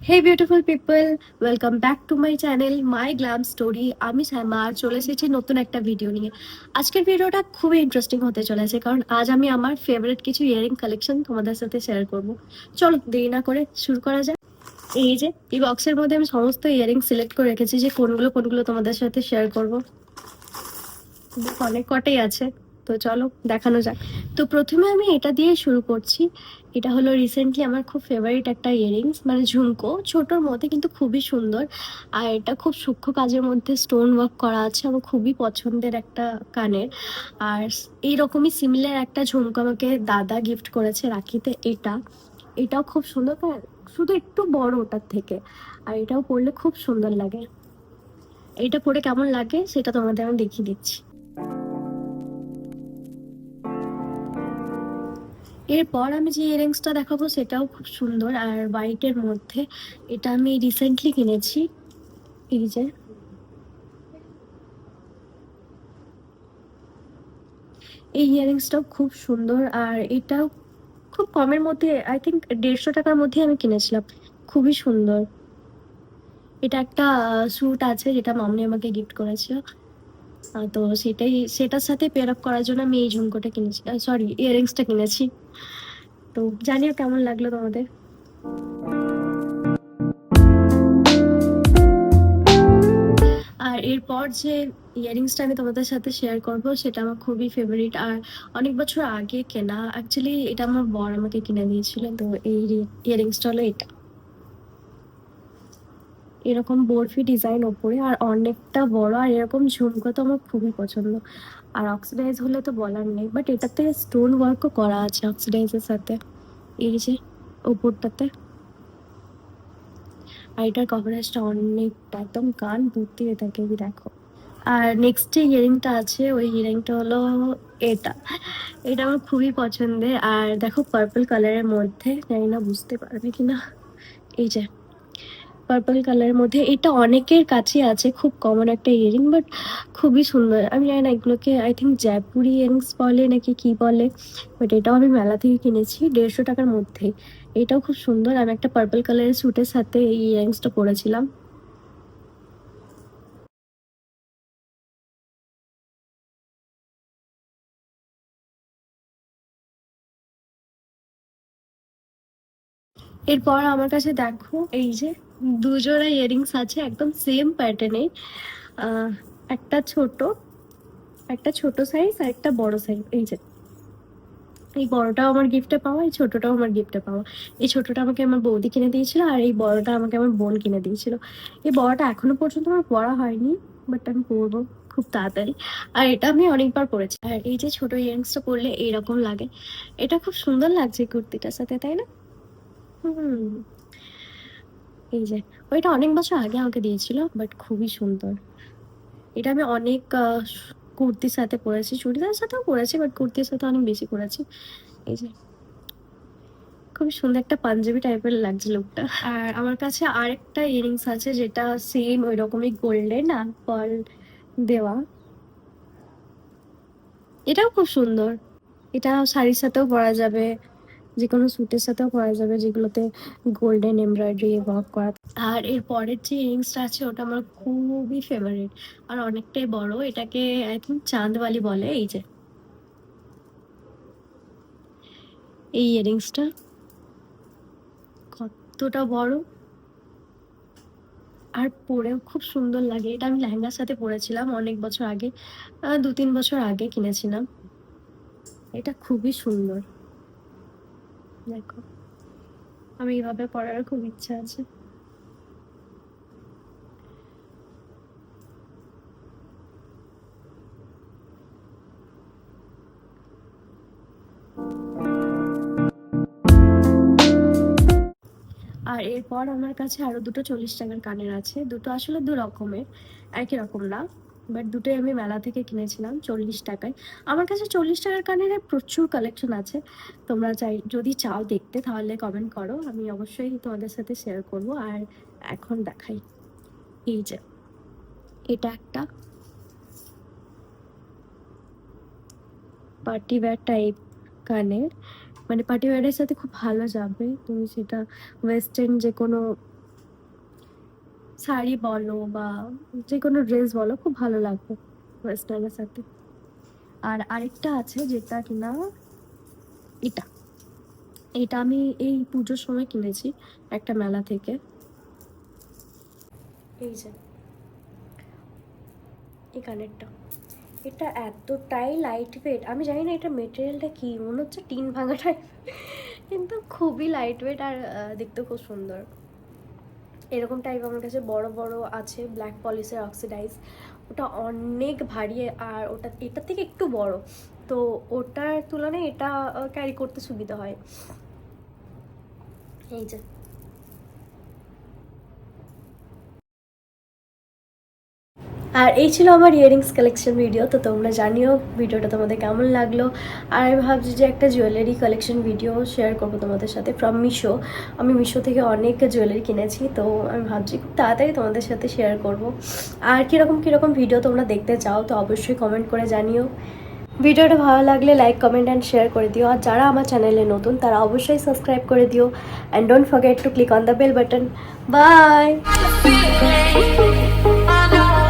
Hey beautiful people, welcome back to my channel my glam story. আমি শ্যামা আর চলে এসেছি নতুন একটা ভিডিও নিয়ে। আজকের ভিডিওটা খুবই ইন্টারেস্টিং হতে চলেছে, কারণ আজ আমি আমার ফেভারিট কিছু ইয়ারিং কালেকশন তোমাদের সাথে শেয়ার করব। চলো দেরি না করে শুরু করা যাক। এই যে এই বক্সের মধ্যে আমি সমস্ত ইয়ারিং সিলেক্ট করে রেখেছি যে কোনগুলো কোনগুলো তোমাদের সাথে শেয়ার করব। অনেক কটাই আছে, তো চলো দেখানো যাক। তো প্রথমে আমি এটা দিয়ে শুরু করছি। এটা হলো রিসেন্টলি আমার খুব ফেভারিট একটা ইয়ারিংস, মানে ঝুমকো, ছোটোর মধ্যে কিন্তু খুবই সুন্দর। আর এটা খুব সূক্ষ্ম কাজের মধ্যে স্টোন ওয়ার্ক করা আছে, আমার খুবই পছন্দের একটা কানের। আর এইরকমই সিমিলার একটা ঝুমকো আমাকে দাদা গিফট করেছে রাখিতে। এটাও খুব সুন্দর, শুধু একটু বড় ওটার থেকে। আর এটাও পরলে খুব সুন্দর লাগে। এটা পরে কেমন লাগে সেটা তোমাদের আমি দেখিয়ে দিচ্ছি। এরপর আমি যে ইয়াররিংসটা দেখাবো সেটাও খুব সুন্দর আর হোয়াইটের মধ্যে। এটা আমি রিসেন্টলি কিনেছি। এই যে এই ইয়াররিংসটাও খুব সুন্দর, আর এটাও খুব কমের মধ্যে, আই থিঙ্ক 150 টাকার মধ্যে আমি কিনেছিলাম। খুবই সুন্দর। এটা একটা স্যুট আছে যেটা মামনি আমাকে গিফট করেছিল। তো সেটার সাথে পেয়ার আপ করার জন্য আমি এই ঝুমকোটা কিনেছি, সরি ইয়াররিংসটা কিনেছি। তো জানিও কেমন লাগলো তোমাদের। আর এরপর যে ইয়ারিংসটা আমি তোমাদের সাথে শেয়ার করব সেটা আমার খুবই ফেভারিট, আর অনেক বছর আগে কেনা। অ্যাকচুয়ালি এটা আমার বর আমাকে কিনে দিয়েছিল। তো এই ইয়ারিংসটা হলো এটা, এরকম বরফি ডিজাইন ওপরে আর অনেকটা বড়। আর এরকম ঝুমকো তো আমার খুবই পছন্দ। আর অক্সিডাইজ হলে তো বলার নেই, বাট এটাতে স্টোন ওয়ার্কও করা আছে অক্সিডাইজের সাথে, এই যে ওপরটাতে। আর এটার কভারেজটা অনেকটা, একদম কান ভর্তি হয়ে থাকে, এই দেখো। আর নেক্সট যে ইয়ারিংটা আছে ওই ইয়ারিংটা হলো এটা। এটা আমার খুবই পছন্দের। আর দেখো পার্পল কালারের মধ্যে, জানি না বুঝতে পারবে কিনা, এই যে পার্পল কালারের মধ্যে। এটা অনেকের কাছে আছে, খুব কমন একটা ইয়ারিং, বাট খুবই সুন্দর। আমি জানি না এগুলোকে আই থিঙ্ক জয়পুরি ইয়ারিংস বলে নাকি কি বলে, বাট এটাও আমি মেলা থেকে কিনেছি 150 টাকার মধ্যে। এটাও খুব সুন্দর। আমি একটা পার্পল কালারের স্যুটের সাথে এই ইয়ারিংসটা পরেছিলাম। এরপর আমার কাছে দেখো এই যে দুজোড়া ইয়ারিংস আছে একদম সেম প্যাটার্নে। আহ, একটা ছোট, একটা ছোট সাইজ আর একটা বড় সাইজ। এই যে এই বড়টাও আমার গিফটে পাওয়া, এই ছোটটাও আমার গিফটে পাওয়া। এই ছোটটা আমাকে আমার বৌদি কিনে দিয়েছিল, আর এই বড়টা আমাকে আমার বোন কিনে দিয়েছিল। এই বড়টা এখনো পর্যন্ত আমার পরা হয়নি, বাট আমি পরবো খুব তাড়াতাড়ি। আর এটা আমি অনেকবার পরেছি। আর এই যে ছোট ইয়ারিংসটা পরলে এইরকম লাগে। এটা খুব সুন্দর লাগছে কুর্তিটার সাথে, তাই না? হুম। এই যে ওইটা অনেক বছর আগে আমাকে দিয়েছিল, বাট খুবই সুন্দর। এটা আমি অনেক কুর্তির সাথে পরেছি, চুড়িদারের সাথেও পরেছি, বাট কুর্তির সাথে অনেক বেশি পরেছি। এই যে খুবই সুন্দর একটা পাঞ্জাবি টাইপের লাগছে লুকটা। আর আমার কাছে আরেকটা ইয়ারিংস আছে যেটা সেম ওই রকমই গোল্ডেন আর পার্ল দেওয়া। এটাও খুব সুন্দর। এটা শাড়ির সাথেও পরা যাবে, যে কোনো স্যুটের সাথেও পরা যাবে যেগুলোতে গোল্ডেন এমব্রয়ডারি ওয়ার্ক করা। আর এর পরের যে ইয়ারিংসটা আছে ওটা আমার খুবই ফেভারিট, আর অনেকটাই বড়। এটাকে আই থিঙ্ক চাঁদওয়ালি বলে। এই যে এই ইয়ারিংসটা কতটা বড়, আর পরেও খুব সুন্দর লাগে। এটা আমি লেহেঙ্গার সাথে পরেছিলাম অনেক বছর আগে, 2-3 বছর আগে কিনেছিলাম। এটা খুবই সুন্দর, দেখো। আমি এইভাবে পরার খুব ইচ্ছা আছে। আর এরপর আমার কাছে আরো দুটো 40 টাকার কানের আছে। দুটো আসলে দু রকমের, একই রকম না, বাট দুটোই আমি মেলা থেকে কিনেছিলাম 40 টাকায়। আমার কাছে 40 টাকার কানের প্রচুর কালেকশন আছে। তোমরা যদি চাও দেখতে তাহলে কমেন্ট করো, আমি অবশ্যই তোমাদের সাথে শেয়ার করব। আর এখন দেখাই, এই যে এটা একটা পার্টি ওয়্যার টাইপ কানের, মানে পার্টি ওয়্যারের সাথে খুব ভালো যাবে। তুমি সেটা ওয়েস্টার্ন যে কোনো শাড়ি বলো বা যে কোনো ড্রেস বলো, খুব ভালো লাগবে ওয়েস্টার্নের সাথে। আর আরেকটা আছে যেটা কিনা এটা, এটা আমি এই পুজোর সময় কিনেছি একটা মেলা থেকে। এই যে এই কানেরটা, এটা এতটাই লাইট ওয়েট, আমি জানি না এটা মেটেরিয়ালটা কি, মনে হচ্ছে টিন ভাঙা টাইপ, কিন্তু খুবই লাইট ওয়েট আর দেখতে খুব সুন্দর। এরকম টাইপ আমার কাছে বড় বড় আছে ব্ল্যাক পলিশের অক্সিডাইজ, ওটা অনেক ভারী আর ওটা এটার থেকে একটু বড়, তো ওটার তুলনায় এটা ক্যারি করতে সুবিধা হয়। এই যে আর এই ছিল আমার ইয়ারিংস কালেকশন ভিডিও। তো তোমরা জানিও ভিডিওটা তোমাদের কেমন লাগলো। আর আমি ভাবছি যে একটা জুয়েলারি কালেকশন ভিডিও শেয়ার করবো তোমাদের সাথে ফ্রম মিশো। আমি মিশো থেকে অনেক জুয়েলারি কিনেছি, তো আমি ভাবছি খুব তাড়াতাড়ি তোমাদের সাথে শেয়ার করব। আর কীরকম ভিডিও তোমরা দেখতে চাও তো অবশ্যই কমেন্ট করে জানিও। ভিডিওটা ভালো লাগলে লাইক কমেন্ট অ্যান্ড শেয়ার করে দিও। আর যারা আমার চ্যানেলে নতুন তারা অবশ্যই সাবস্ক্রাইব করে দিও and don't forget to click on the bell button. By.